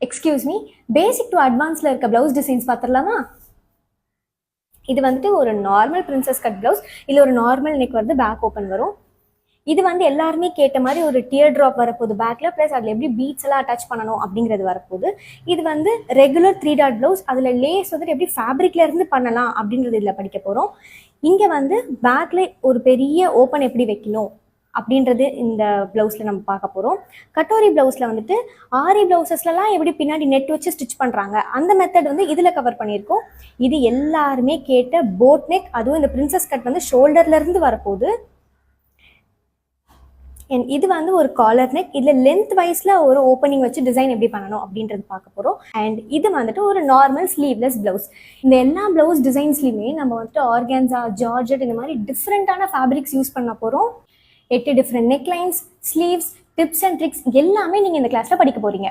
Excuse me, basic to அட்வான்ஸில் இருக்க blouse designs பார்த்துடலாமா? இது வந்துட்டு ஒரு நார்மல் பிரின்சஸ் கட் ப்ளவுஸ். இதில் ஒரு நார்மல் நெக் வந்து பேக் ஓப்பன் வரும். இது வந்து எல்லாருமே கேட்ட மாதிரி ஒரு டியர் ட்ராப் வரப்போகுது பேக்கில், ப்ளஸ் அதில் எப்படி பீட்ஸ் எல்லாம் அட்டாச் பண்ணணும் அப்படிங்கிறது வரப்போகுது. இது வந்து ரெகுலர் 3 டாட் ப்ளவுஸ். அதில் லேஸ் வந்துட்டு எப்படி ஃபேப்ரிக்ல இருந்து பண்ணலாம் அப்படின்றது இதில் படிக்க போகிறோம். இங்கே வந்து பேக்கில் ஒரு பெரிய ஓப்பன் எப்படி வைக்கணும் அப்படின்றது இந்த ப்ளவுஸில் நம்ம பார்க்க போகிறோம். கட்டோரி ப்ளவுஸில் வந்துட்டு ஆரி ப்ளவுசஸ்லாம் எப்படி பின்னாடி நெட் வச்சு ஸ்டிச் பண்ணுறாங்க அந்த மெத்தட் வந்து இதில் கவர் பண்ணியிருக்கோம். இது எல்லாருமே கேட்ட போட் நெக், அதுவும் இந்த பிரின்சஸ் கட் வந்து ஷோல்டர்லேருந்து வரப்போகுது. இது வந்து ஒரு காலர் நெக். இதில் லென்த் வைஸில் ஒரு ஓப்பனிங் வச்சு டிசைன் எப்படி பண்ணணும் அப்படின்றது பார்க்க போகிறோம். அண்ட் இது வந்துட்டு ஒரு நார்மல் ஸ்லீவ்லெஸ் ப்ளவுஸ். இந்த எல்லா ப்ளவுஸ் டிசைன்ஸ்லையுமே நம்ம வந்துட்டு ஆர்கான்ஸா, ஜார்ஜெட் இந்த மாதிரி டிஃப்ரெண்ட்டான ஃபேப்ரிக்ஸ் யூஸ் பண்ண போகிறோம். 8 different necklines, sleeves, tips and tricks எல்லாமே நீங்கள் இந்த கிளாஸில் படிக்க போகிறீங்க.